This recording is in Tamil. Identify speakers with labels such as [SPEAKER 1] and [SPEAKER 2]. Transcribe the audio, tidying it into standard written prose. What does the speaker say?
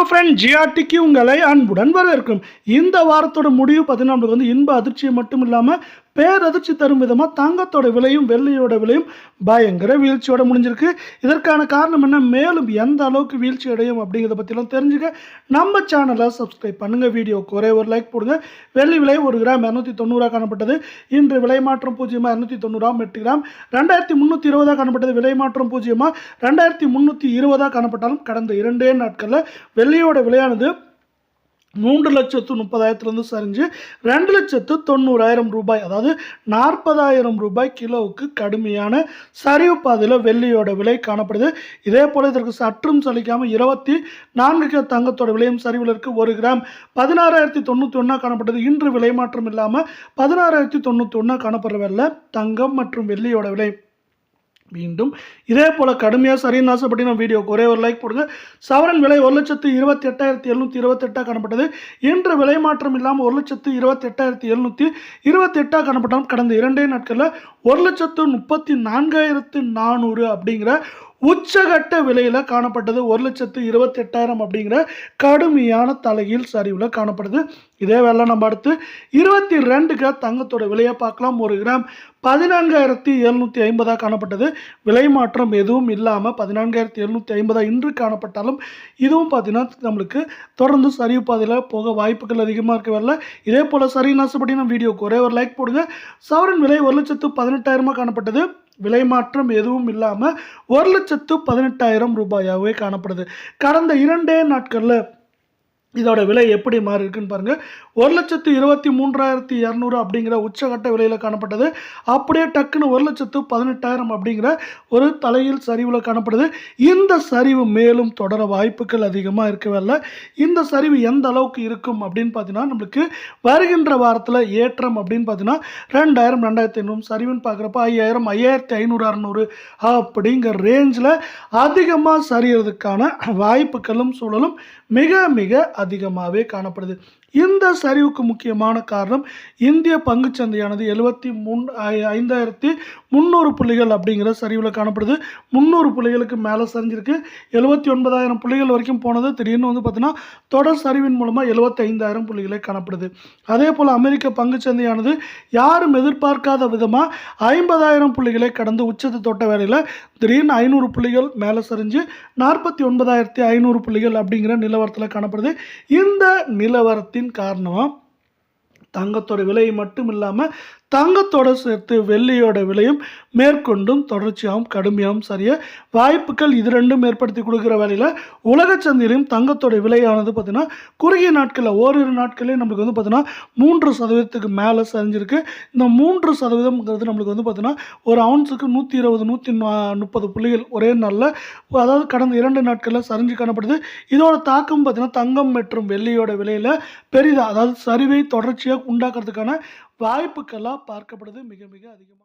[SPEAKER 1] வணக்கம் ஃப்ரெண்ட், ஜிஆர்டிக்கு உங்களை அன்புடன் வரவேற்கும். இந்த வாரத்தோட முடிவு பார்த்தீங்கன்னா நம்மளுக்கு வந்து இன்ப அதிர்ச்சியை மட்டும் இல்லாமல் பேரதிர்ச்சி தரும் விதமாக தங்கத்தோட விலையும் வெள்ளியோட விலையும் பயங்கர வீழ்ச்சியோட முடிஞ்சிருக்கு. இதற்கான காரணம் என்ன, மேலும் எந்த அளவுக்கு வீழ்ச்சி அடையும் அப்படிங்கிறத பற்றிலாம் தெரிஞ்சுக்க நம்ம சேனலை சப்ஸ்கிரைப் பண்ணுங்கள். வீடியோக்கு ஒரே ஒரு லைக் போடுங்க. வெள்ளி விலை 1 கிராம் 290 காணப்பட்டது. இன்று விலை மாற்றம் 290 8 கிராம் 2320 காணப்பட்டது. விலை மாற்றம் 2320 காணப்பட்டாலும் கடந்த 2 நாட்களில் வெள்ளியோட விலையானது 3,30,000 சரிஞ்சு 2,90,000 ரூபாய், அதாவது 40,000 ரூபாய் கிலோவுக்கு கடுமையான சரிவு பாதையில் வெள்ளியோட விலை காணப்படுது. இதே போல் இதற்கு சற்றும் சலிக்காமல் 24 தங்கத்தோட விலையும் சரிவில் இருக்கு. 1 கிராம் 16,091 காணப்பட்டது. இன்று விலை மாற்றம் இல்லாமல் 16,091 காணப்படுறவில்லை. தங்கம் மற்றும் வெள்ளியோட விலை மீண்டும் இதே போல் கடுமையாக சரின்னு ஆசைப்பட்டு நான் வீடியோக்கு ஒரே ஒரு லைக் போடுங்க. சவரன் விலை 1,28,728 காணப்பட்டது. இன்று விலை மாற்றம் இல்லாமல் 1,28,728 காணப்பட்டாலும் கடந்த 2 நாட்களில் 1,34,400 அப்படிங்கிற உச்சகட்ட விலையில் காணப்பட்டது. 1,28,000 அப்படிங்கிற கடுமையான தலைகீழ் சரிவில் காணப்படுது. இதே வேலை நம்ம அடுத்து 22 தங்கத்தோட விலையை பார்க்கலாம். 1 கிராம் 14,750 காணப்பட்டது. விலை மாற்றம் எதுவும் இல்லாமல் 14,750 இன்று காணப்பட்டாலும் இதுவும் பார்த்தீங்கன்னா நம்மளுக்கு தொடர்ந்து சரிவு பாதையில் போக வாய்ப்புகள் அதிகமாக இருக்கவில்லை. இதே போல் சரின்னு ஆசைப்பட்டு நம்ம வீடியோக்கு ஒரே ஒரு லைக் போடுங்க. சவரன் விலை 1,18,000 காணப்பட்டது. விலை மாற்றம் எதுவும் இல்லாமல் 1,18,000 ரூபாயாகவே காணப்படுது. கடந்த 2 நாட்களில் இதோட விலை எப்படி மாறி இருக்குன்னு பாருங்கள். 1,23,200 அப்படிங்கிற உச்சகட்ட விலையில் காணப்பட்டது. அப்படியே டக்குன்னு 1,18,000 அப்படிங்கிற ஒரு தலையில் சரிவில் காணப்படுது. இந்த சரிவு மேலும் தொடர வாய்ப்புகள் அதிகமாக இருக்கவில்லை. இந்த சரிவு எந்த அளவுக்கு இருக்கும் அப்படின்னு பார்த்தீங்கன்னா நம்மளுக்கு வருகின்ற வாரத்தில் ஏற்றம் அப்படின்னு பார்த்தீங்கன்னா 2,000 2,500 சரிவுன்னு பார்க்குறப்ப 5,000 5,500 600 அப்படிங்கிற ரேஞ்சில் அதிகமாக சரியறதுக்கான வாய்ப்புகளும் சூழலும் மிக மிக அதிகமாகவே காணப்படுது. இந்த சரிவுக்கு முக்கியமான காரணம் இந்திய பங்குச்சந்தையானது 5,300 புள்ளிகள் அப்படிங்கிற சரிவில் காணப்படுது. 300 புள்ளிகளுக்கு மேலே சரிஞ்சிருக்கு. 79,000 புள்ளிகள் வரைக்கும் போனது. திடீர்னு வந்து பார்த்தீங்கன்னா தொடர் சரிவின் மூலமாக 75,000 புள்ளிகளை காணப்படுது. அதே போல் அமெரிக்க பங்குச்சந்தையானது யாரும் எதிர்பார்க்காத விதமாக 50,000 புள்ளிகளை கடந்து உச்சத்தை தொட்ட வேளையில் திடீர்னு 500 புள்ளிகள் மேலே சரிஞ்சு 49,500 புள்ளிகள் அப்படிங்கிற நிலவரத்தில் காணப்படுது. இந்த நிலவரத்தின் காரணமாக தங்கத்தோட விலை மட்டும் இல்லாமல் தங்கத்தோடு சேர்த்து வெள்ளியோட விலையும் மேற்கொண்டும் தொடர்ச்சியாகவும் கடுமையாகவும் சரிய வாய்ப்புகள் இது ரெண்டும் ஏற்படுத்தி கொடுக்குற வேலையில் உலக சந்தையிலையும் தங்கத்தோட விலையானது பார்த்திங்கன்னா குறுகிய நாட்களில் ஓரிரு நாட்களே நம்மளுக்கு வந்து பார்த்திங்கன்னா 3% மேலே சரிஞ்சிருக்கு. இந்த 3%ங்கிறது நம்மளுக்கு வந்து பார்த்திங்கன்னா ஒரு அவுன்ஸுக்கு 120 130 புள்ளிகள் ஒரே நாளில், அதாவது கடந்த 2 நாட்களில் சரிஞ்சு காணப்படுது. இதோட தாக்கம் பார்த்திங்கன்னா தங்கம் மற்றும் வெள்ளியோட விலையில் பெரிதாக, அதாவது சரிவை தொடர்ச்சியாக உண்டாக்குறதுக்கான வாய்ப்புகளாக பார்க்கப்படுது மிக மிக அதிகமாக.